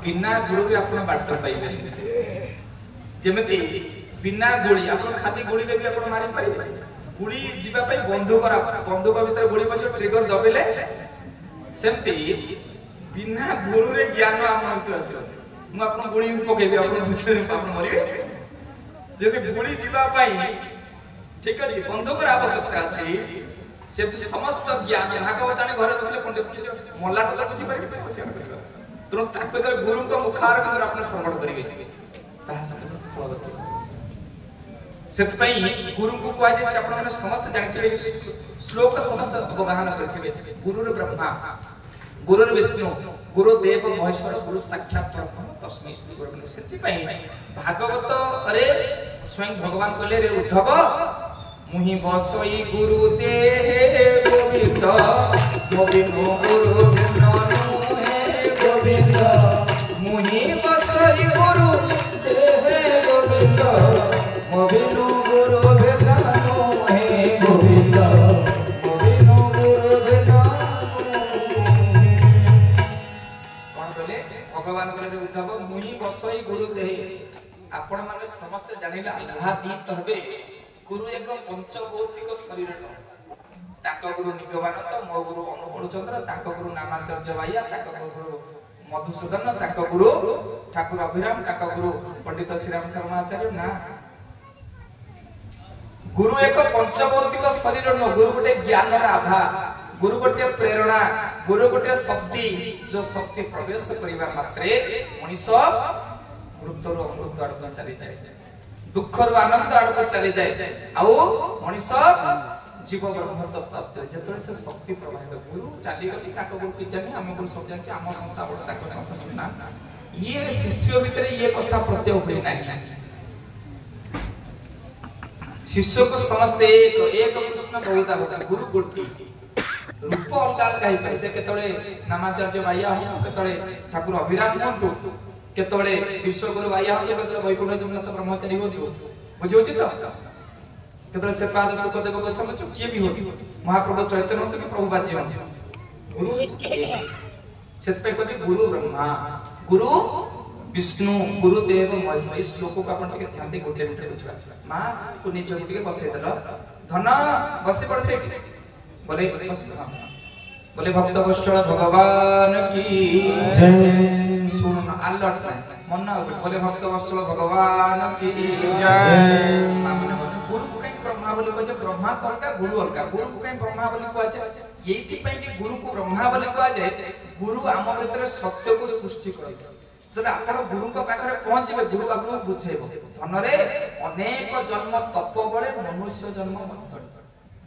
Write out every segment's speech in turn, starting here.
बिना गुरु भी आपण बाट पाइबे जेमेति बिना गोली आपण खाली गोली दे भी आपण मारि पाइबे गुली जीवा पई बंदूक भीतर गोली पछे ट्रिगर दबिले सेमति बिना गुरु रे ज्ञान आपण भीतर आसी मु आपण गोली पकेबे आपण मरिबे जदि गोली जीवा पई ठीक अछि बंदूक र आवश्यकता अछि से समस्त ज्ञान भागवतानी घरे देखले पंडित मल्लाट तो बुझी पारि तुरंत ताकत गुरु को मुखार कर अपने श्रवण करिवे ताहा सके फलवती सेत पई गुरु को कह जे आपण माने समस्त जानथिबे श्लोक समस्त अवगाहन करथिबे गुरुर ब्रह्मा गुरुर विष्णु गुरु देव महेश्वर गुरु साक्षात ब्रह्म तस्मै श्री गुरु सेति पई भागवत अरे स्वयं भगवान कहले रे उद्धव मुहि बसई गुरु देह गोविंद गोविंद गुरु बिनानु हे गोविंद मुहि बसई गुरु देह गोविंद गोविंद गुरु बिनानु हे गोविंद गोविंद गुरु बिनानु कोन बोले भगवान कहले उद्धव मुहि बसई गुरु देह आपण माने समस्त जानिले आह्लादित हेबे गुरु एक पंचभौतिक शरीर ताको गुरु निगमानंद मो गुरु अनुकूल चंद्र ताको गुरु नामाचार्य बाया ताको गुरु मधुसूदन ताको गुरु ठाकुर अभिराम ताको गुरु पंडित श्रीराम शर्मा आचार्य ना गुरु एक पंचभौतिक शरीर न गुरु गोटे ज्ञान आभा गुरु गोटे प्रेरणा गुरु गोटे शक्ति जो शक्ति प्रवेश करिवा मात्रे मनुष्य मृत्युर अमृत आड़ चली जाए दुख रु आनंद आड़ चली जाए आउ मनुष्य जीव ब्रह्मत्व प्राप्त जेतले से शक्ति प्रवाहित गुरु चली गली ताको गुरु की जानी हम गुरु सब जानछि हम संस्था बड़ ताको संस्था ना ये शिष्य भीतर ये कथा प्रत्यय होई नाही शिष्य को समस्त एक कृष्ण बहुधा होता गुरु गोटी रूप अलग अलग है से केतळे नामाचार्य बाया हो केतळे ठाकुर अभिराम होतु केतळे विश्वगुरु बाया हो केतळे वैकुंठ जगन्नाथ ब्रह्मचारी होतु बुझि होछि तो केतळे सेपाद सुखदेव गोस्वामी किए भी होतु महाप्रभु चैतन्य होतु कि प्रभु बाजी होतु गुरु सेतपे कहते गुरु ब्रह्मा गुरु विष्णु गुरुदेव महेश्वर इस श्लोक को अपन के ध्यान दे गोटे मिनट बुझवा मां को नीचे के बसे दल धन बसे पड़ से बोले बोले भक्त वत्सल भगवान की जय सुन अलर्ट मन बोले भक्त वत्सल भगवान की जय गुरु को कहीं ब्रह्मा बोले कहे ब्रह्मा तलका गुरु अलका गुरु को कहीं ब्रह्मा बोले कह जाए एथि पई कि गुरु को ब्रह्मा बोले कह जाए गुरु आम भीतर सत्य को सृष्टि करे जब आपण गुरु को पाखरे पहुंचबे गुरु आपन बुझेबो धनरे अनेक जन्म तप बळे मनुष्य जन्म मत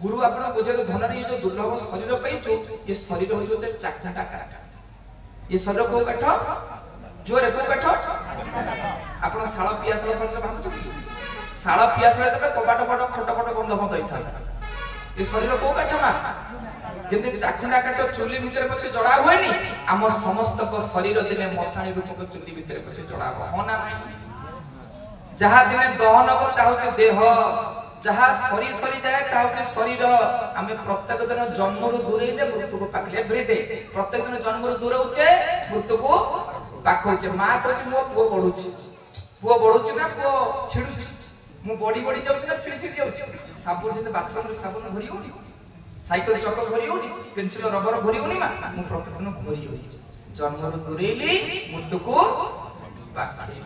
गुरु आपण बुझे धनरे ये जो दुर्लभ शरीर पैचो ये शरीर हो जो चाकटा काट ये शरीर को काट जोरे को काट आपण साळ पियासळ खर्च भाबतो साळ पियासळ तबे कबाट बड खट खट बंध बंध होइथा ये शरीर को काट ना जेते चाकटा काट चुली भीतर पछे जड़ा होएनी हम समस्त को शरीर दिने मसाणी रूप को चुली भीतर पछे जड़ा हो ना नहीं जहा दिने दहन हो ता होचे देह जहा सरी सरी जाए ता होचे शरीर हमें प्रत्येक दिन जन्म रु दूरेले मृत्यु को पाकले एवरीडे प्रत्येक दिन जन्म रु दूर होचे मृत्यु को पाक होचे मां कहछि मो पुओ बढुछि ना पुओ छिडुछि मु बॉडी बॉडी जाउछि ना छिडी छिडी जाउछि साबुन जे बाथरूम रे साबुन भरी होनी साइकिल चक्र घरी होनी पेंसिल रबर घरी होनी मा मु प्रतिदिन घरी होई जन्म रु दूरेली मृत्यु को पाके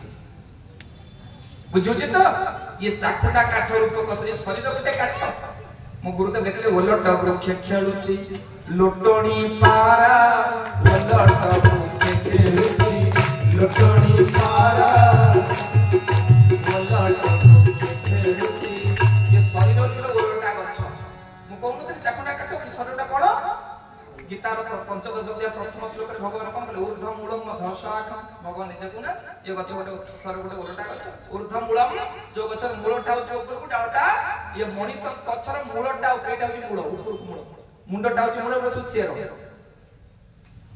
बुझुछि तो ये चाकटा काठ रूप कसरे शरीर गोटे काठ मो गुरुदेव देखले ओलट वृक्ष खेलुछि लोटणी पारा ओलट वृक्ष खेलुछि लोटणी पारा ओलट वृक्ष खेलुछि ये शरीर जो ओलटा गछ मु कहूनते चाकटा काठ शरीरटा कोन गीतार पंचदश अध्याय प्रथम श्लोक रे भगवान कोन कहले ऊर्ध्व मूलम धशाख भगवान निजे गुना ये गछ गोटे सर गोटे ओलटा गछ ऊर्ध्व मूलम जो गछर मूलटा होचे ऊपर को डालटा ये मनीष गछर मूलटा केटा होचे मूल ऊपर को मूल मुंडटा होचे मूल बस चेर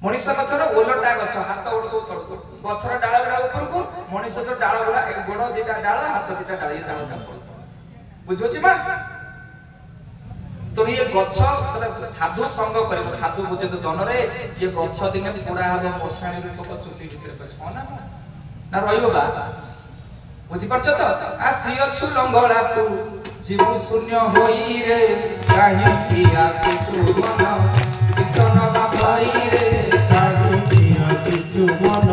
मनीष गछर ओलटा गछ हाथ ओड सब तळ गछर डाळ बडा ऊपर को मनीष जो डाळ बडा एक गोड दीटा डाळ हाथ दीटा डाळ डाळटा बुझोछि मा तो ये गच्छ साधु संग कर साधु बुझे तो जन रे ये गच्छ दिने पोड़ा हम मशाणी रूपक चुटी भितर बस ना ना रहिबो बा बुझी परछ तो आसी अछु लंगड़ा तू जीव शून्य होई रे काहे की आसीछु मन किसन बाई रे काहे की आसीछु मन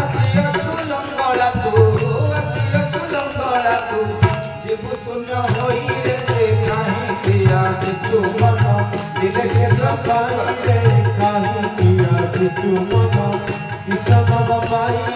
आसी अछु लंगड़ा तू जीव शून्य होई रे काहे की आसीछु मन दिले के दसाई रे काहे की आसीछु मन किसन बाई